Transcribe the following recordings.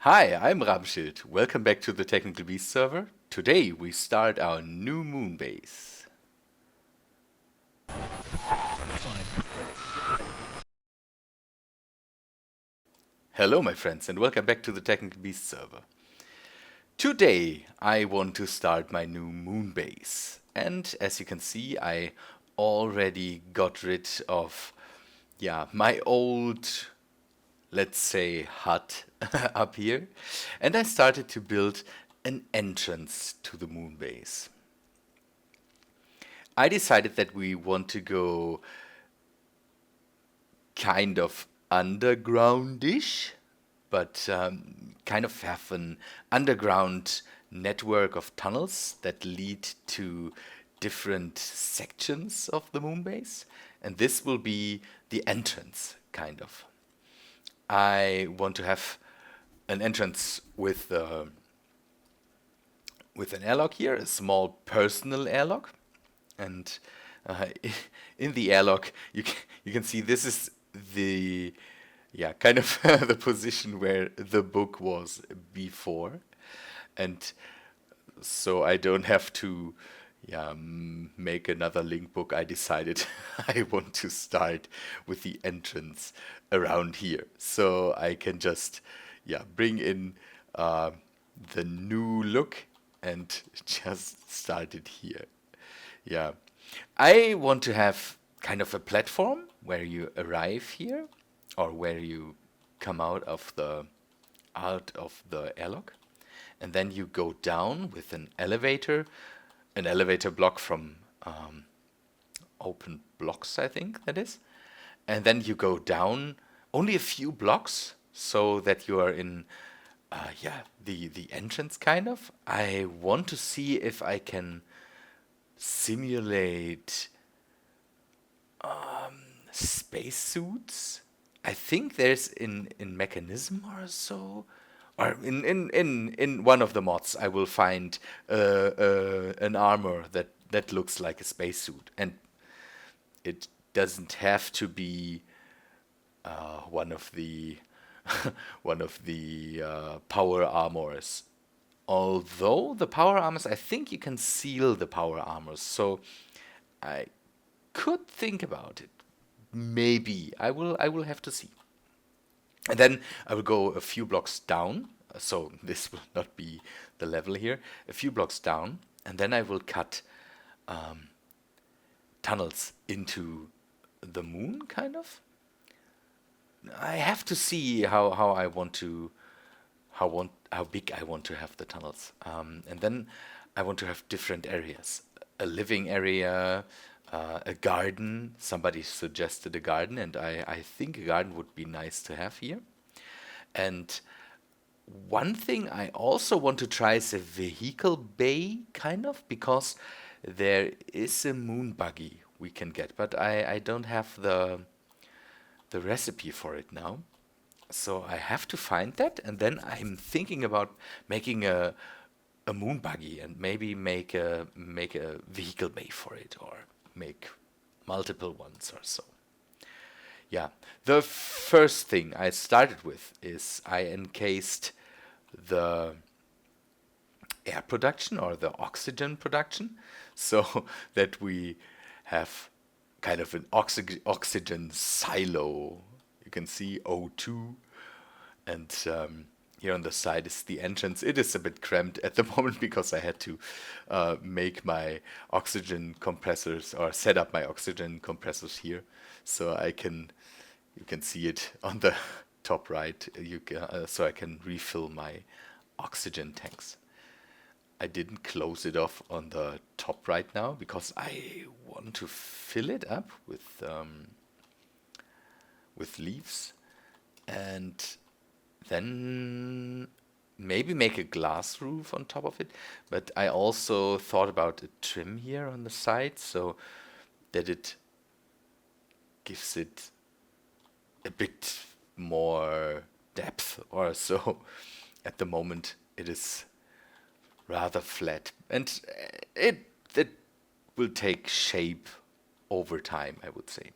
Hi, I'm Rabenschild. Welcome back to the Technical Beast server. Today we start our new Moonbase. Hello my friends and welcome back to the Technical Beast server. Today I want to start my new Moonbase. And as you can see, I already got rid of my old, let's say, hut up here, and I started to build an entrance to the Moonbase. I decided that we want to go kind of undergroundish, but kind of have an underground network of tunnels that lead to different sections of the Moonbase, and this will be the entrance, kind of. I want to have an entrance with an airlock here, a small personal airlock, and uh, in the airlock you can see this is the kind of the position where the book was before, and so I don't have to make another link book. I decided I want to start with the entrance around here, so I can just bring in the new look and just start it here. Yeah. I want to have kind of a platform where you arrive here or where you come out of the airlock, and then you go down with an elevator block from open blocks, I think that is. And then you go down only a few blocks so that you are in the entrance, kind of. I want to see if I can simulate spacesuits. I think there's in Mechanism or so, or in one of the mods, I will find an armor that looks like a spacesuit, and it doesn't have to be one of the one of the power armors. Although the power armors, I think you can seal the power armors, so I could think about it. Maybe I will have to see. And then I will go a few blocks down. So this will not be the level here. A few blocks down, and then I will cut tunnels into the moon, kind of. I have to see how I want to how big I want to have the tunnels, and then I want to have different areas, a living area, a garden. Somebody suggested a garden, and I think a garden would be nice to have here. And one thing I also want to try is a vehicle bay, kind of, because there is a moon buggy we can get, but I don't have the recipe for it now. So I have to find that, and then I'm thinking about making a moon buggy and maybe make a vehicle bay for it, or make multiple ones or so. Yeah. The first thing I started with is I encased the air production or the oxygen production so that we have kind of an oxygen silo. You can see O2, and here on the side is the entrance. It is a bit cramped at the moment because I had to make my oxygen compressors, or set up my oxygen compressors here, so you can see it on the top right. So I can refill my oxygen tanks. I didn't close it off on the top right now because I want to fill it up with leaves, and then maybe make a glass roof on top of it. But I also thought about a trim here on the side so that it gives it a bit more depth or so. At the moment, it is rather flat, and it will take shape over time, I would say.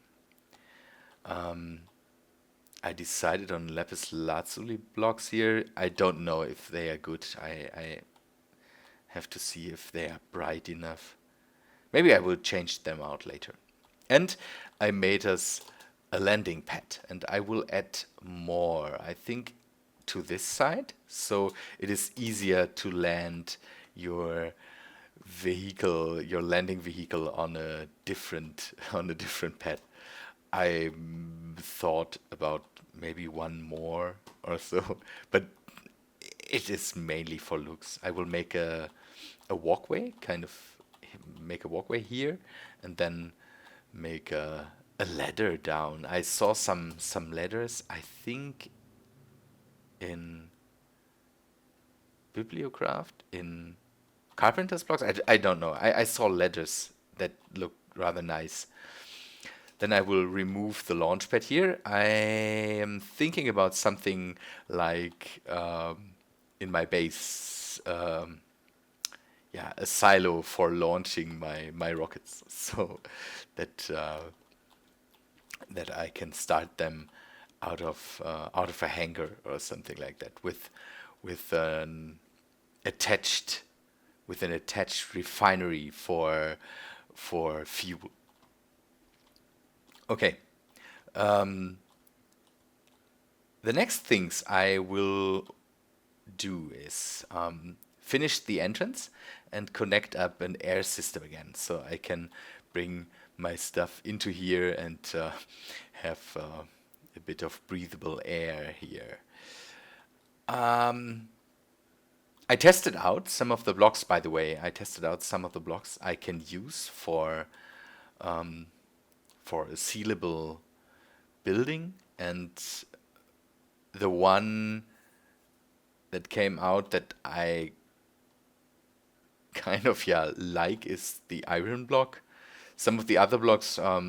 I decided on lapis lazuli blocks here. I don't know if they are good. I have to see if they are bright enough. Maybe I will change them out later. And I made us a landing pad, and I will add more, I think, to this side, so it is easier to land your vehicle, your landing vehicle on a different on a different pad. I thought about maybe one more or so, but it is mainly for looks. I will make a walkway, kind of make a walkway here, and then make a ladder down. I saw some ladders, I think in Bibliocraft, in Carpenter's blocks. I don't know. I saw ladders that look rather nice. Then I will remove the launch pad here. I am thinking about something like in my base, yeah, a silo for launching my rockets, so that that I can start them out of a hangar or something like that, with an attached with an attached refinery for fuel. Okay. Um, the next things I will do is finish the entrance and connect up an air system again, so I can bring my stuff into here and have a bit of breathable air here. Um, I tested out some of the blocks, by the way. I tested out some of the blocks I can use um, for a sealable building, and the one that came out that I kind of, yeah, like is the iron block. Some of the other blocks are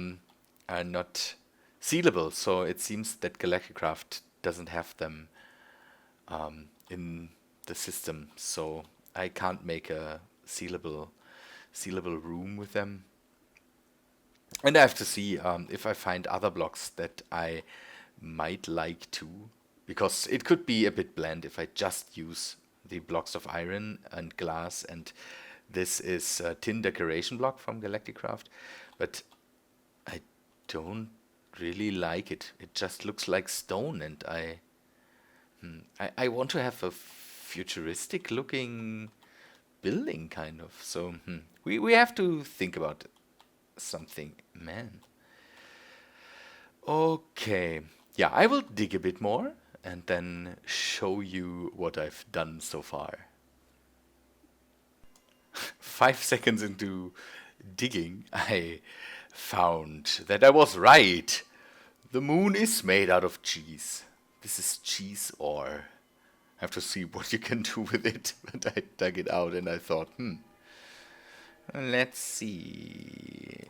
not sealable, so it seems that Galacticraft doesn't have them in the system, so I can't make a sealable room with them. And I have to see if I find other blocks that I might like to, because it could be a bit bland if I just use the blocks of iron and glass, and this is a tin decoration block from Galacticraft, but I don't really like it. It just looks like stone, and I want to have a futuristic looking building, kind of. So we have to think about something, man. Okay. Yeah, I will dig a bit more and then show you what I've done so far. 5 seconds into digging, I found that I was right. The moon is made out of cheese. This is cheese ore. I have to see what you can do with it. But I dug it out and I thought, let's see.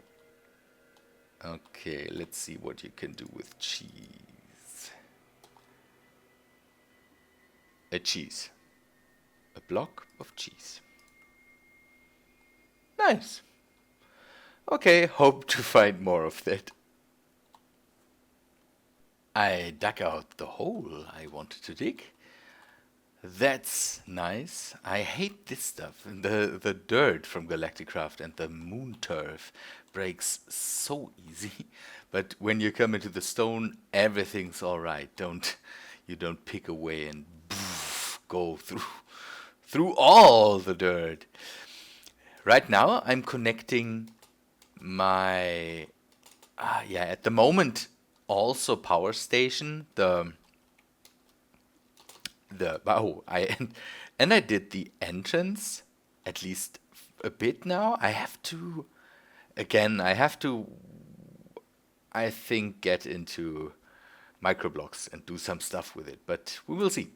Okay, let's see what you can do with cheese. A cheese. A block of cheese. Nice. Okay, hope to find more of that. I dug out the hole I wanted to dig. That's nice. I hate this stuff. The dirt from Galacticraft and the moon turf breaks so easy. But when you come into the stone, everything's all right. You don't pick away and go through all the dirt. Right now, I'm connecting my yeah, at the moment also power station, the oh, and I did the entrance at least a bit now. I have to again. I think, get into microblocks and do some stuff with it, but we will see.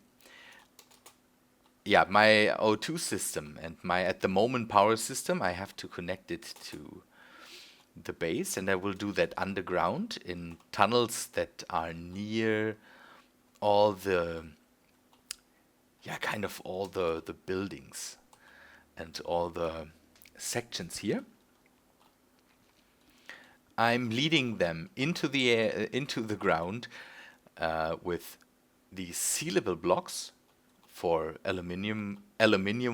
Yeah, my O2 system and my at the moment power system, I have to connect it to the base, and I will do that underground in tunnels that are near all the, yeah, kind of all the buildings and all the sections here. I'm leading them into the air, into the ground, with these sealable blocks for aluminium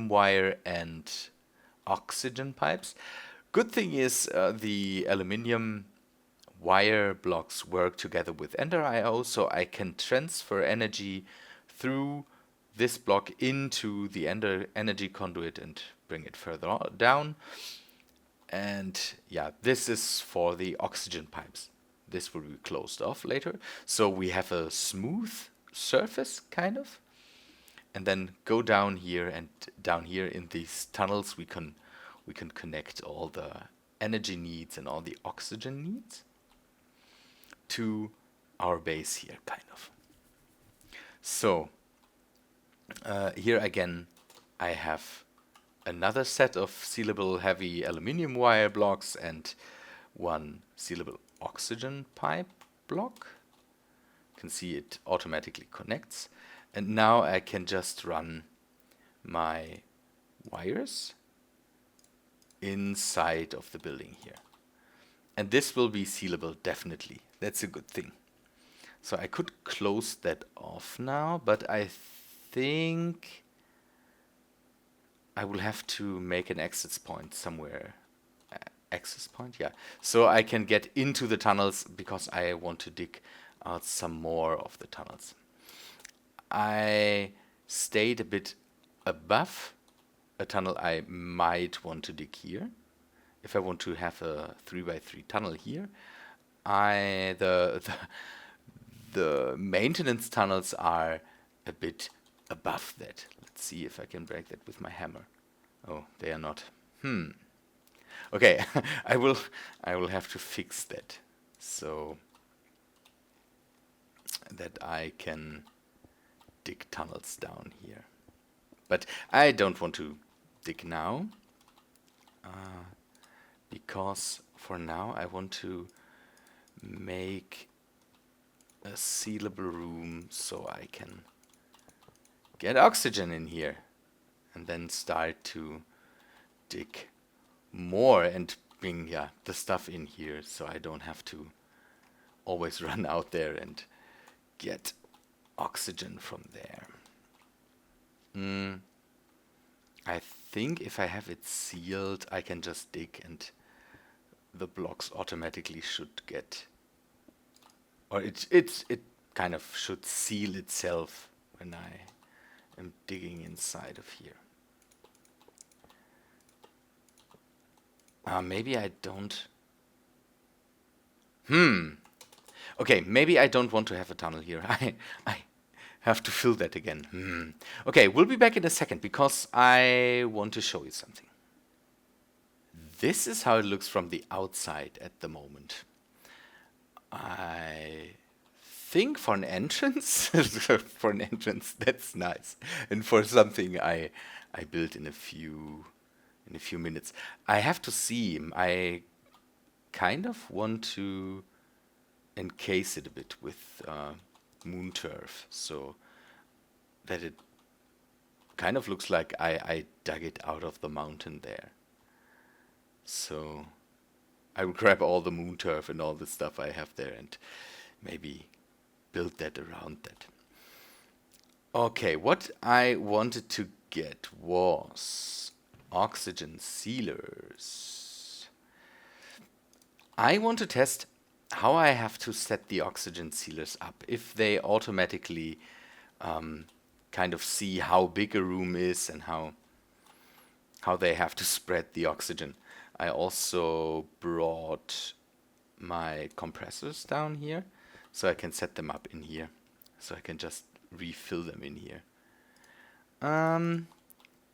wire and oxygen pipes. Good thing is the aluminium wire blocks work together with Ender IO, so I can transfer energy through this block into the Ender energy conduit and bring it further down. And yeah, this is for the oxygen pipes. This will be closed off later. So we have a smooth surface, kind of. And then go down here, and down here in these tunnels we can connect all the energy needs and all the oxygen needs to our base here, kind of. So here again I have another set of sealable heavy aluminium wire blocks and one sealable oxygen pipe block. You can see it automatically connects, and now I can just run my wires inside of the building here. And this will be sealable, definitely. That's a good thing. So I could close that off now, but I think I will have to make an access point somewhere. Access point, yeah. So I can get into the tunnels because I want to dig out some more of the tunnels. I stayed a bit above a tunnel I might want to dig here. If I want to have a 3x3 tunnel here, the maintenance tunnels are a bit above that. Let's see if I can break that with my hammer. Oh, they are not. Okay, I will have to fix that so that I can dig tunnels down here. But I don't want to dig now, because for now I want to make a sealable room so I can get oxygen in here and then start to dig more and bring the stuff in here so I don't have to always run out there and get oxygen from there. I think if I have it sealed, I can just dig and the blocks automatically should get, or it kind of should seal itself when I am digging inside of here. Maybe I don't. Okay, maybe I don't want to have a tunnel here. I have to fill that again. Okay, we'll be back in a second because I want to show you something. This is how it looks from the outside at the moment. I think for an entrance, that's nice, and for something I built in a few minutes. I have to see. I kind of want to encase it a bit with moon turf, so that it kind of looks like I dug it out of the mountain there. So I will grab all the moon turf and all the stuff I have there and maybe build that around that. Okay, what I wanted to get was oxygen sealers. I want to test how I have to set the oxygen sealers up, if they automatically kind of see how big a room is and how they have to spread the oxygen. I also brought my compressors down here so I can set them up in here, so I can just refill them in here.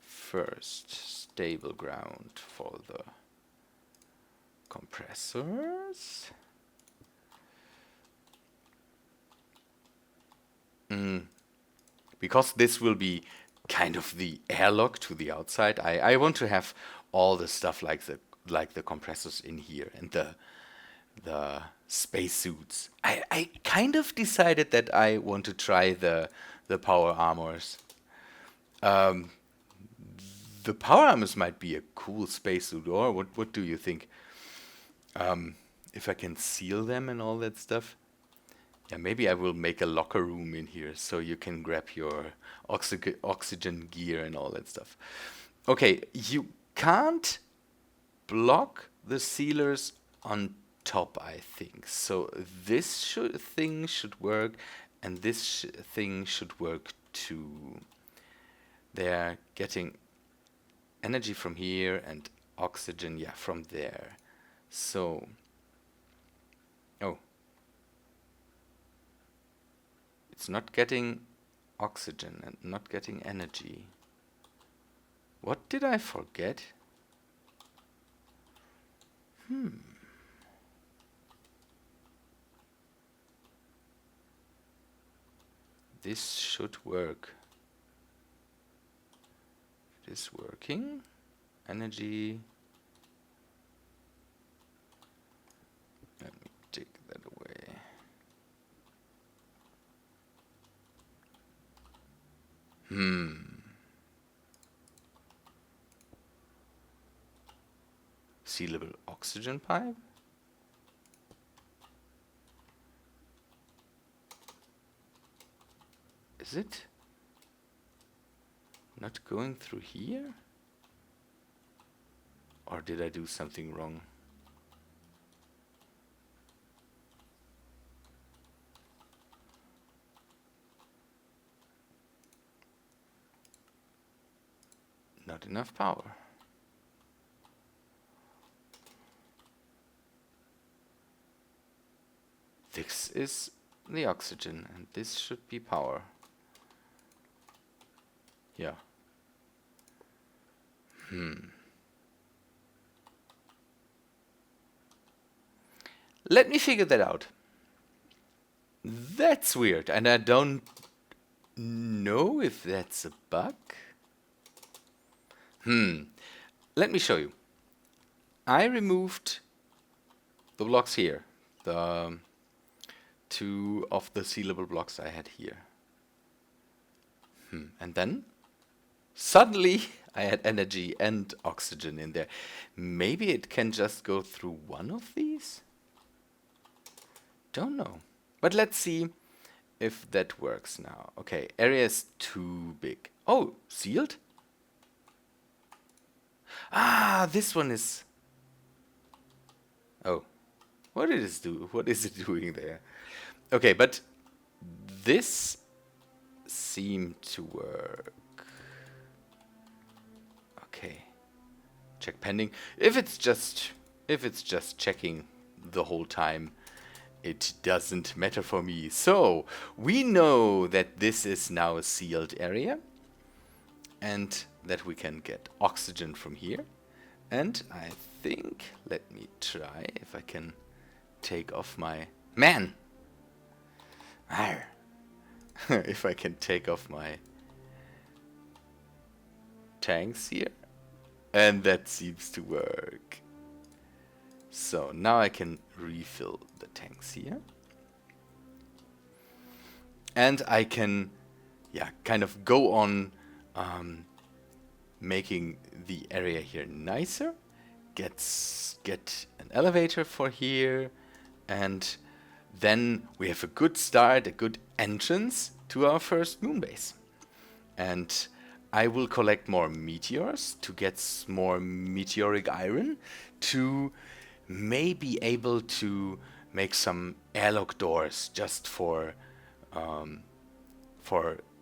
First, stable ground for the compressors. Because this will be kind of the airlock to the outside, I want to have all the stuff like the compressors in here and the spacesuits. I kind of decided that I want to try the power armors. The power armors might be a cool spacesuit, or what do you think? If I can seal them and all that stuff. Yeah, maybe I will make a locker room in here so you can grab your oxygen gear and all that stuff. Okay, you can't block the sealers on top, I think. So this thing should work, and this thing should work too. They're getting energy from here and oxygen, yeah, from there. So, oh, it's not getting oxygen and not getting energy. What did I forget? This should work. It is working. Energy. Let me take that away. Sealable oxygen pipe? Is it not going through here? Or did I do something wrong? Not enough power. This is the oxygen, and this should be power. Yeah. Let me figure that out. That's weird, and I don't know if that's a bug. Let me show you. I removed the blocks here, the two of the sealable blocks I had here. And then suddenly I had energy and oxygen in there. Maybe it can just go through one of these? Don't know. But let's see if that works now. Okay, area is too big. Oh, sealed? Ah, this one is... Oh, what did it do? What is it doing there? Okay, but this seemed to work. Okay, check pending. If it's just checking the whole time, it doesn't matter for me. So we know that this is now a sealed area, and that we can get oxygen from here. And I think, let me try if I can take off my... Man! Arr. If I can take off my tanks here. And that seems to work. So now I can refill the tanks here. And I can, yeah, kind of go on making the area here nicer. Get an elevator for here, and then we have a good start, a good entrance to our first moon base. And I will collect more meteors to get more meteoric iron to maybe able to make some airlock doors just for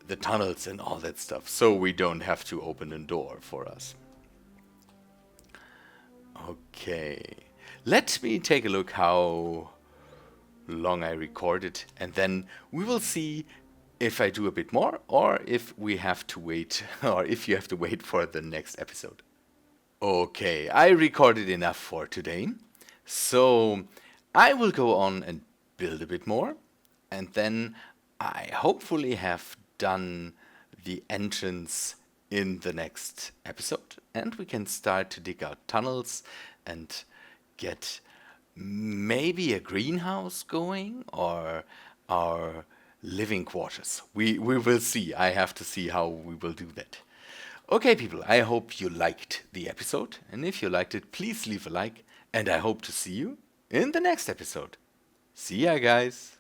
the tunnels and all that stuff, so we don't have to open a door for us. Okay, let me take a look how long I recorded, and then we will see if I do a bit more or if we have to wait, or if you have to wait for the next episode. Okay, I recorded enough for today, so I will go on and build a bit more, and then I hopefully have done the entrance in the next episode, and we can start to dig out tunnels and get maybe a greenhouse going, or our living quarters. We will see. I have to see how we will do that. Okay, people, I hope you liked the episode, and if you liked it, please leave a like, and I hope to see you in the next episode. See ya, guys!